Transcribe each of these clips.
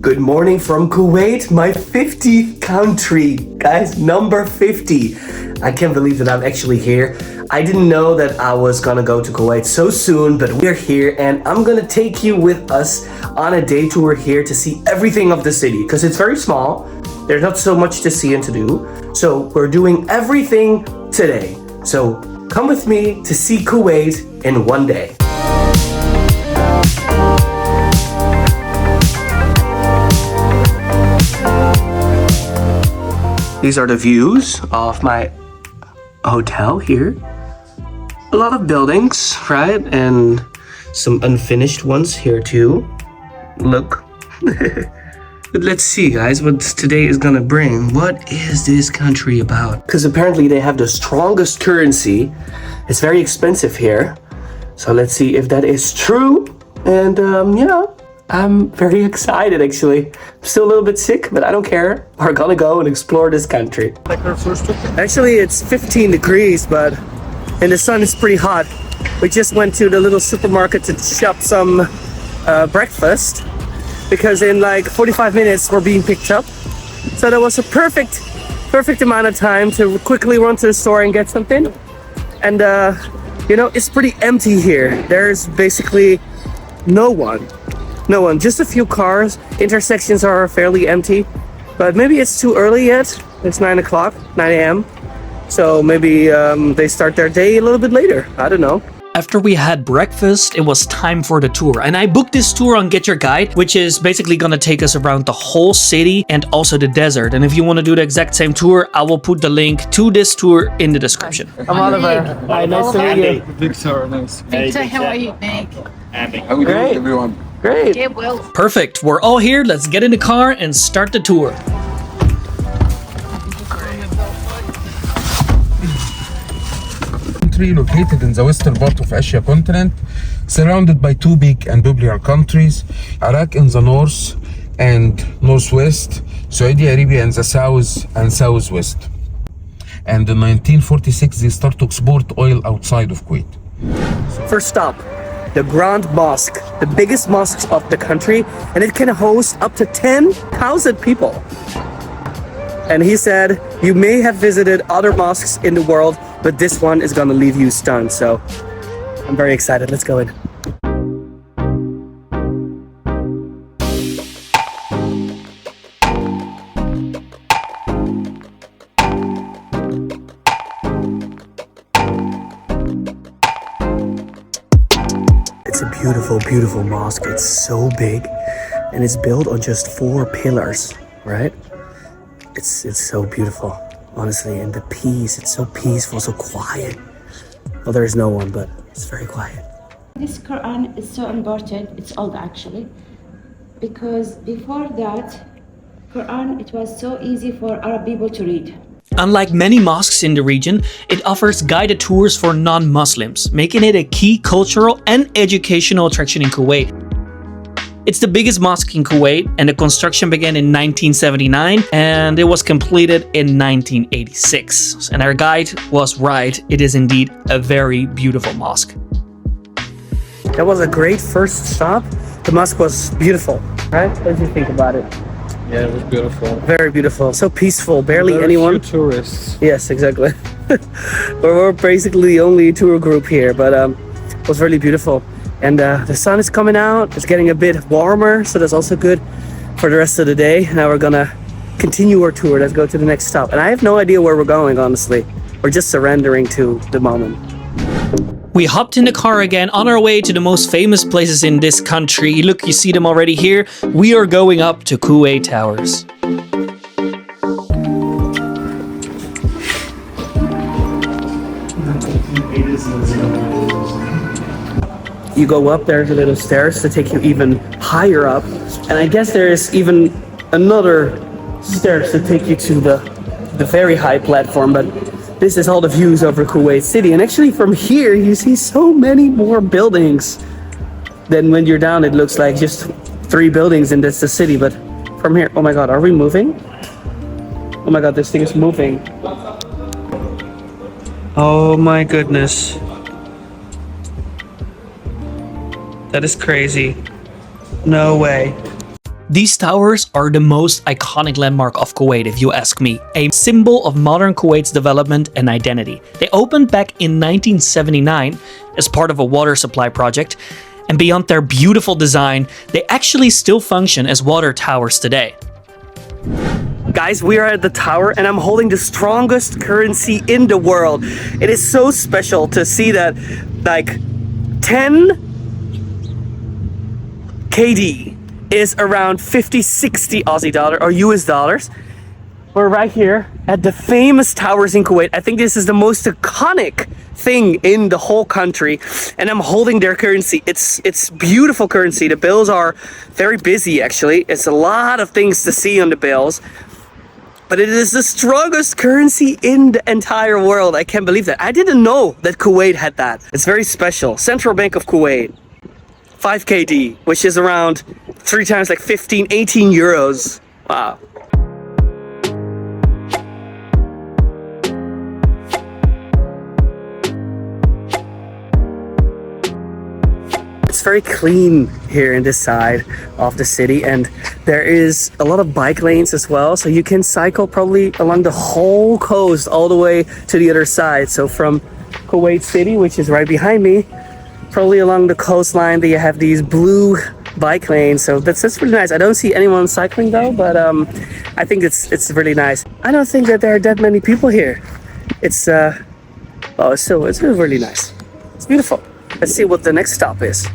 Good morning from Kuwait, my 50th country. Guys, number 50. I can't believe that I'm actually here. I didn't know that I was gonna go to Kuwait so soon, but we're here and I'm gonna take you with us on a day tour here to see everything of the city because it's very small. There's not so much to see and to do. So we're doing everything today. So come with me to see Kuwait in one day. These are the views of my hotel here. A lot of buildings, right? And some unfinished ones here too. Look. But let's see, guys, what today is gonna bring. What is this country about? Because apparently they have the strongest currency. It's very expensive here. So let's see if that is true. And yeah, I'm very excited actually. I'm still a little bit sick, but I don't care. We're gonna go and explore this country. Actually, it's 15 degrees, but in the sun it's pretty hot. We just went to the little supermarket to shop some breakfast because in like 45 minutes we're being picked up. So that was a perfect amount of time to quickly run to the store and get something. And you know, it's pretty empty here. There's basically no one, just a few cars. Intersections are fairly empty, but maybe it's too early yet. It's 9 a.m. So maybe they start their day a little bit later. I don't know. After we had breakfast, it was time for the tour. And I booked this tour on Get Your Guide, which is basically gonna take us around the whole city and also the desert. And if you wanna do the exact same tour, I will put the link to this tour in the description. I'm Oliver. Hi, nice to meet you. Victor, nice. Victor, how are you, Meg? How we doing, everyone? Great. Yeah, well. Perfect. We're all here. Let's get in the car and start the tour. Country located in the western part of Asia continent, surrounded by two big and popular countries, Iraq in the north and northwest, Saudi Arabia in the south and southwest. And in 1946, they start to export oil outside of Kuwait. First stop, the Grand Mosque, the biggest mosque of the country, and it can host up to 10,000 people. And he said, you may have visited other mosques in the world, but this one is gonna leave you stunned. So I'm very excited. Let's go in. It's a beautiful, beautiful mosque. It's so big and it's built on just 4 pillars, right? It's so beautiful, honestly, and the peace, it's so peaceful, so quiet. Well, there is no one, but it's very quiet. This Quran is so important, it's old actually, because before that, Quran, it was so easy for Arab people to read. Unlike many mosques in the region, it offers guided tours for non-Muslims, making it a key cultural and educational attraction in Kuwait. It's the biggest mosque in Kuwait, and the construction began in 1979 and it was completed in 1986. And our guide was right, it is indeed a very beautiful mosque. That was a great first stop. The mosque was beautiful, right? What did you think about it? Yeah, it was beautiful. Very beautiful, so peaceful, barely Very anyone. few tourists. Yes, exactly. We're basically the only tour group here, but it was really beautiful. And the sun is coming out, it's getting a bit warmer, so that's also good for the rest of the day. Now we're gonna continue our tour. Let's go to the next stop. And I have no idea where we're going, honestly. We're just surrendering to the moment. We hopped in the car again on our way to the most famous places in this country. Look, you see them already here. We are going up to Kuwait Towers. You go up, there's a little stairs to take you even higher up. And I guess there's even another stairs to take you to the very high platform. But this is all the views over Kuwait City. And actually from here, you see so many more buildings than when you're down. It looks like just 3 buildings and that's the city. But from here, oh my God, are we moving? Oh my God, this thing is moving. Oh my goodness. That is crazy. No way. These towers are the most iconic landmark of Kuwait, if you ask me. A symbol of modern Kuwait's development and identity. They opened back in 1979 as part of a water supply project, and beyond their beautiful design, they actually still function as water towers today. Guys, we are at the tower and I'm holding the strongest currency in the world. It is so special to see that, like, 10 KD is around 50, 60 Aussie dollar or US dollars. We're right here at the famous towers in Kuwait. I think this is the most iconic thing in the whole country, and I'm holding their currency. It's beautiful currency. The bills are very busy, actually. It's a lot of things to see on the bills, but it is the strongest currency in the entire world. I can't believe that. I didn't know that Kuwait had that. It's very special. Central Bank of Kuwait, 5 KD, which is around 3 times like 15, 18 euros. Wow. It's very clean here in this side of the city, and there is a lot of bike lanes as well, so you can cycle probably along the whole coast all the way to the other side. So from Kuwait City, which is right behind me, probably along the coastline, they have these blue bike lanes, so that's really nice. I don't see anyone cycling though, but I think it's really nice. I don't think that there are that many people here. It's really nice. It's beautiful. Let's see what the next stop is.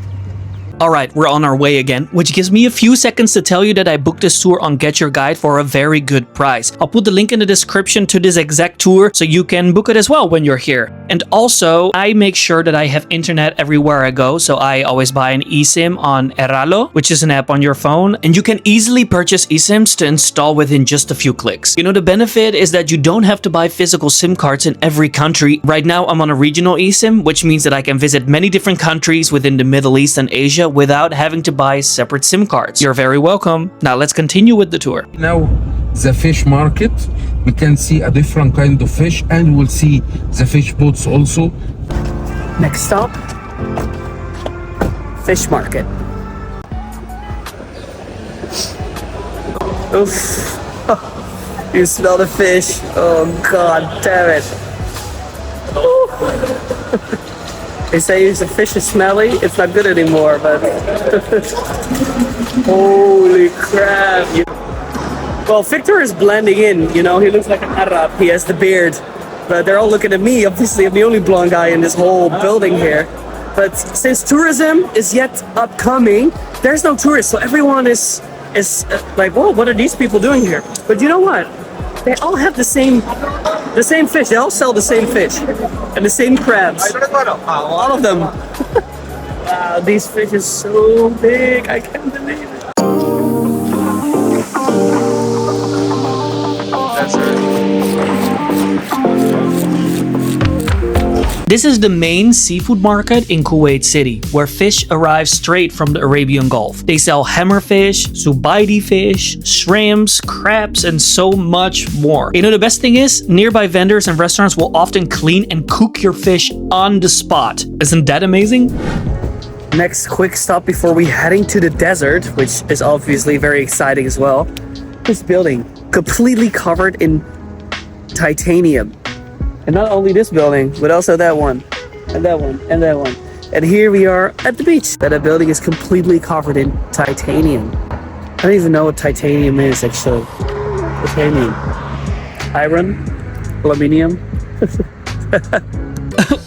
Alright, we're on our way again, which gives me a few seconds to tell you that I booked this tour on Get Your Guide for a very good price. I'll put the link in the description to this exact tour so you can book it as well when you're here. And also, I make sure that I have internet everywhere I go, so I always buy an eSIM on Referral, which is an app on your phone, and you can easily purchase eSIMs to install within just a few clicks. You know, the benefit is that you don't have to buy physical SIM cards in every country. Right now, I'm on a regional eSIM, which means that I can visit many different countries within the Middle East and Asia without having to buy separate SIM cards. You're very welcome. Now let's continue with the tour. Now the fish market, we can see a different kind of fish, and we'll see the fish boats also. Next stop, fish market. Oof. You smell the fish. Oh god damn it. They say if the fish is smelly, it's not good anymore, but holy crap. Well, Victor is blending in, you know, he looks like an Arab, he has the beard, but they're all looking at me. Obviously, I'm the only blonde guy in this whole building here. But since tourism is yet upcoming, there's no tourists, so everyone is like, whoa, what are these people doing here? But you know what? They all have the same fish. They all sell the same fish and the same crabs. All of them. Wow, these fish are so big. I can't believe it. This is the main seafood market in Kuwait City, where fish arrives straight from the Arabian Gulf. They sell hammerfish, zubaidi fish, shrimps, crabs, and so much more. You know, the best thing is, nearby vendors and restaurants will often clean and cook your fish on the spot. Isn't that amazing? Next quick stop before we heading to the desert, which is obviously very exciting as well. This building, completely covered in titanium. And not only this building, but also that one, and that one, and that one. And here we are at the beach. That building is completely covered in titanium. I don't even know what titanium is, actually. Titanium. Iron? Aluminium?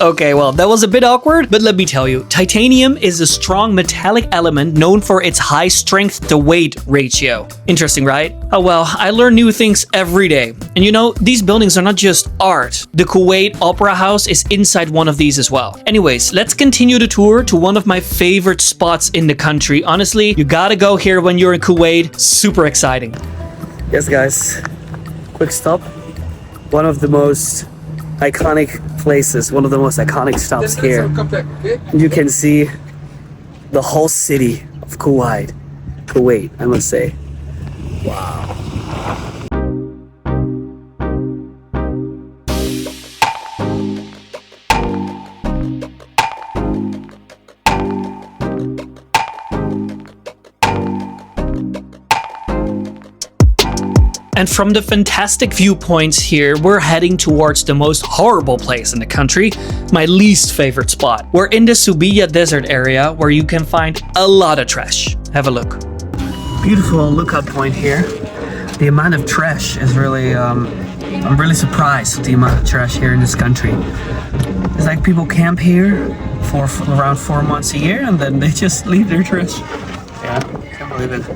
Okay, well, that was a bit awkward, but let me tell you, titanium is a strong metallic element known for its high strength to weight ratio. Interesting, right? Oh well, I learn new things every day. And you know, these buildings are not just art. The Kuwait Opera House is inside one of these as well. Anyways, let's continue the tour to one of my favorite spots in the country. Honestly, you gotta go here when you're in Kuwait. Super exciting. Yes, guys. Quick stop. One of the most iconic places, one of the most iconic stops here. You can see the whole city of Kuwait, I must say. Wow. And from the fantastic viewpoints here, we're heading towards the most horrible place in the country, my least favorite spot. We're in the Subiya desert area where you can find a lot of trash. Have a look. Beautiful lookout point here. The amount of trash is really, I'm really surprised with the amount of trash here in this country. It's like people camp here for around 4 months a year and then they just leave their trash. Yeah, can't believe it.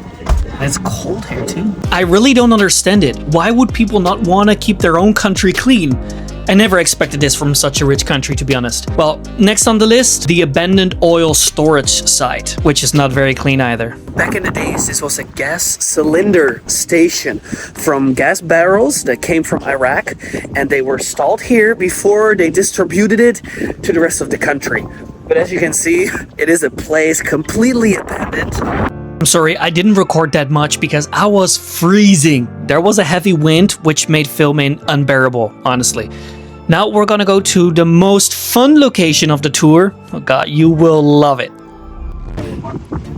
And it's cold here too. I really don't understand it. Why would people not want to keep their own country clean? I never expected this from such a rich country, to be honest. Well, next on the list, the abandoned oil storage site, which is not very clean either. Back in the days, this was a gas cylinder station from gas barrels that came from Iraq, and they were stalled here before they distributed it to the rest of the country. But as you can see, it is a place completely abandoned. I'm sorry, I didn't record that much because I was freezing. There was a heavy wind, which made filming unbearable, honestly. Now we're gonna go to the most fun location of the tour. Oh god, you will love it.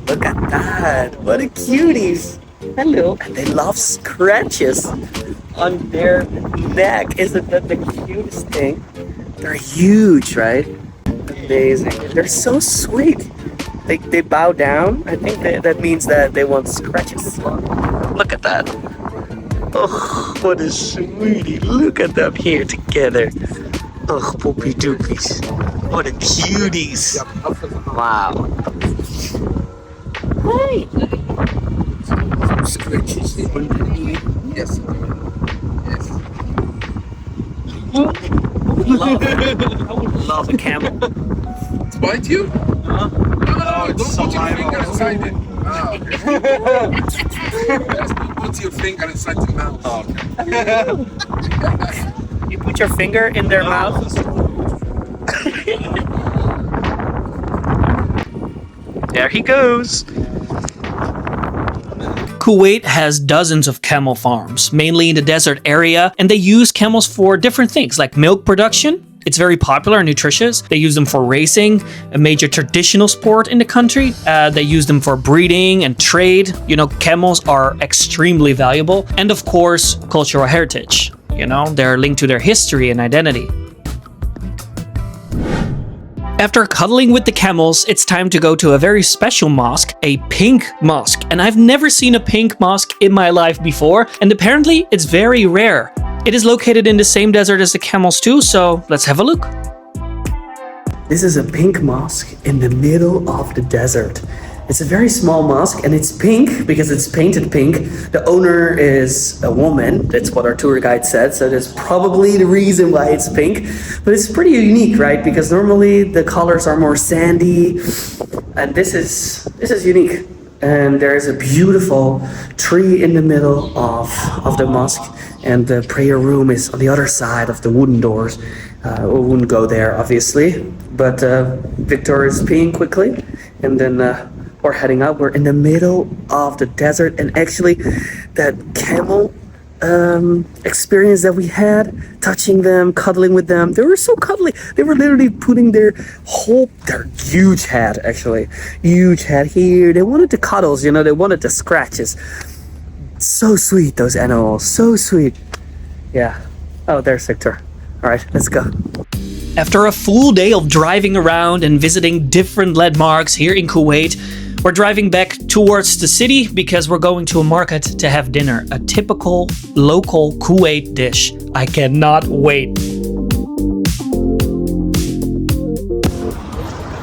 Look at that, what a cuties. Hello, and they love scratches on their neck. Isn't that the cutest thing? They're huge, right? Amazing. They're so sweet. They bow down. I think that means that they want scratches. Look at that. Oh, what a sweetie. Look at them here together. Oh, poopy doopies. What a cuties. Wow. Hey. Scratches. Yes. Yes. I would love a camel. To bite you? Huh? No, don't put your finger inside it. Ah, okay. Just put your finger inside the mouth. Oh, okay. You put your finger in their mouth? There he goes. Kuwait has dozens of camel farms, mainly in the desert area, and they use camels for different things, like milk production. It's very popular and nutritious. They use them for racing, a major traditional sport in the country. They use them for breeding and trade. You know, camels are extremely valuable. And of course, cultural heritage. You know, they're linked to their history and identity. After cuddling with the camels, it's time to go to a very special mosque, a pink mosque. And I've never seen a pink mosque in my life before, and apparently it's very rare. It is located in the same desert as the camels too, so let's have a look. This is a pink mosque in the middle of the desert. It's a very small mosque and it's pink because it's painted pink. The owner is a woman, that's what our tour guide said, so that's probably the reason why it's pink. But it's pretty unique, right? Because normally the colors are more sandy, and this is unique. And there is a beautiful tree in the middle of the mosque, and the prayer room is on the other side of the wooden doors. We wouldn't go there, obviously, but Victor is peeing quickly, and then we're heading out. We're in the middle of the desert, and actually that camel experience that we had, touching them, cuddling with them, they were so cuddly. They were literally putting their huge head, actually, huge head here. They wanted the cuddles, you know, they wanted the scratches. So sweet, those animals, so sweet. Yeah. Oh, there's Victor. All right, let's go. After a full day of driving around and visiting different landmarks here in Kuwait, we're driving back towards the city because we're going to a market to have dinner, a typical local Kuwait dish. I cannot wait.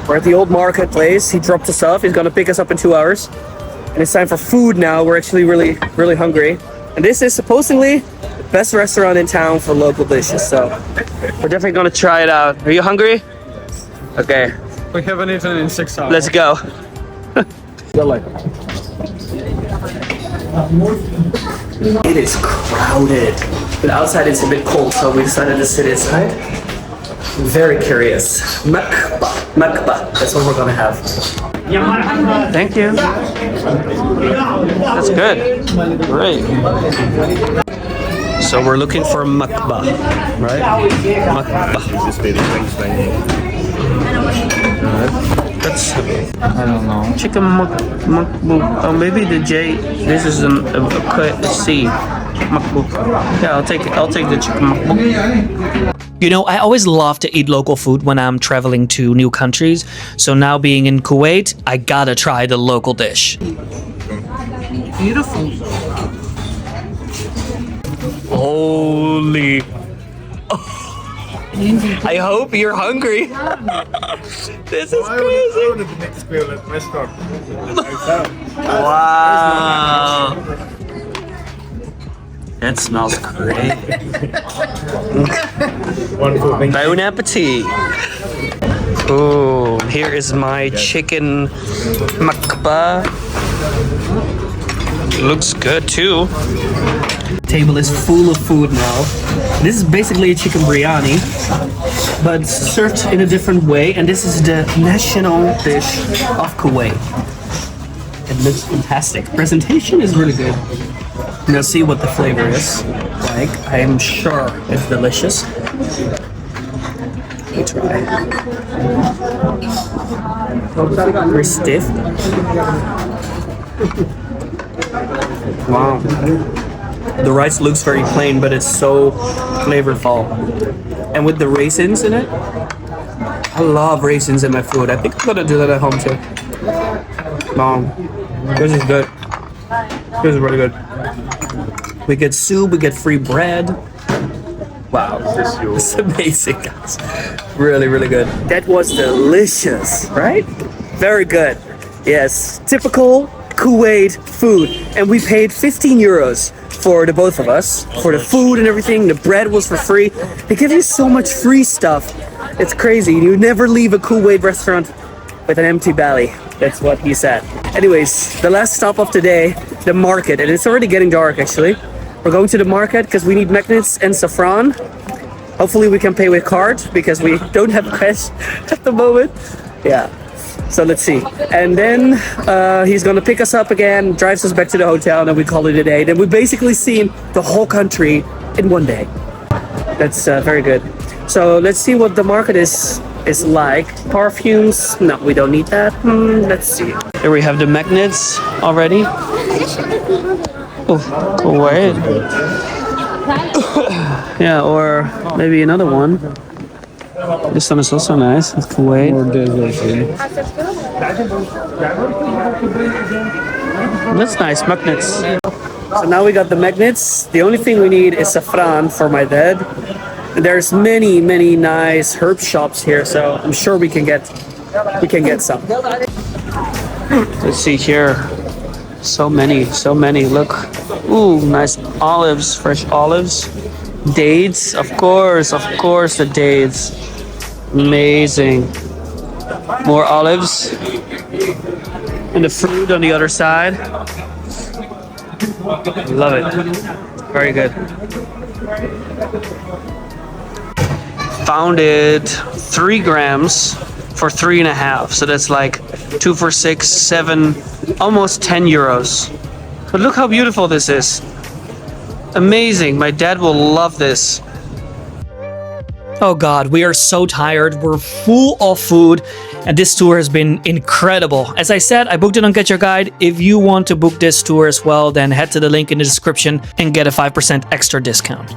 We're at the old marketplace. He dropped us off. He's gonna pick us up in 2 hours. And it's time for food now. We're actually really, really hungry. And this is supposedly the best restaurant in town for local dishes. So we're definitely gonna try it out. Are you hungry? Okay, We haven't eaten in 6 hours. let's go. It is crowded, but outside it's a bit cold, so we decided to sit inside. I'm very curious. Makba, that's what we're gonna have. Thank you. That's good. Great. So we're looking for makba, right? Makba. That's, I don't know. Chicken makbul. Oh, maybe the J. This is a C. Makbuk. Yeah, I'll take the chicken makbuk. You know, I always love to eat local food when I'm traveling to new countries. So now being in Kuwait, I gotta try the local dish. Beautiful. Holy. I hope you're hungry. This is crazy. Wow. That smells great. Bon appetit. Oh, here is my chicken makba. Looks good too. Table is full of food now. This is basically a chicken biryani, but served in a different way. And this is the national dish of Kuwait. It looks fantastic. Presentation is really good. Now see what the flavor is like. I am sure it's delicious. Let me try. Very stiff. Wow. The rice looks very plain, but it's so flavorful. And with the raisins in it, I love raisins in my food. I think I'm gonna do that at home too. Wow. This is good. This is really good. We get soup, we get free bread. Wow, this is amazing, guys. Really, really good. That was delicious, right? Very good. Yes, typical Kuwait food. And we paid 15 euros for the both of us, for the food and everything. The bread was for free. They give you so much free stuff. It's crazy. You never leave a Kuwait restaurant with an empty belly. That's what he said. Anyways, the last stop of today, the market. And it's already getting dark, actually. We're going to the market because we need magnets and saffron. Hopefully we can pay with card because we don't have cash at the moment. Yeah. So let's see. And then he's gonna pick us up again, drives us back to the hotel, and then we call it a day. Then we basically seen the whole country in one day. That's very good. So let's see what the market is like. Perfumes? No, we don't need that. Let's see. Here we have the magnets already. Oh, wait. Yeah, or maybe another one. This one is also nice. It's Kuwait. That's nice, magnets. So now we got the magnets. The only thing we need is saffron for my dad. There's many, many nice herb shops here, so I'm sure we can get some. Let's see here. So many. Look. Ooh, nice olives, fresh olives. Dates, of course, the dates. Amazing. More olives. And the fruit on the other side. Love it. Very good. Found it 3 grams for 3.5. So that's like 2 for 6, 7, almost 10 euros. But look how beautiful this is. Amazing. My dad will love this. Oh God, we are so tired. We're full of food, and this tour has been incredible. As I said, I booked it on Get Your Guide. If you want to book this tour as well, then head to the link in the description and get a 5% extra discount.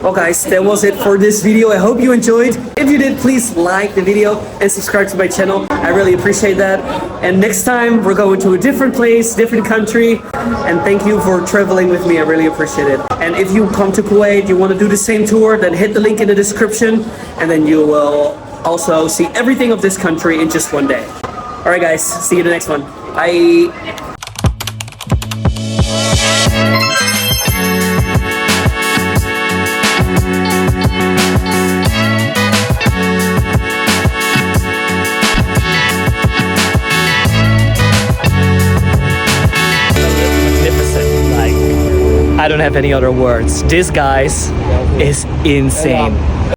Well guys, that was it for this video. I hope you enjoyed. If you did, please like the video and subscribe to my channel. I really appreciate that. And next time we're going to a different place, different country. And thank you for traveling with me. I really appreciate it. And if you come to Kuwait, you want to do the same tour, then hit the link in the description. And then you will also see everything of this country in just one day. All right guys, see you in the next one. Bye. I don't have any other words. This, guys, is insane.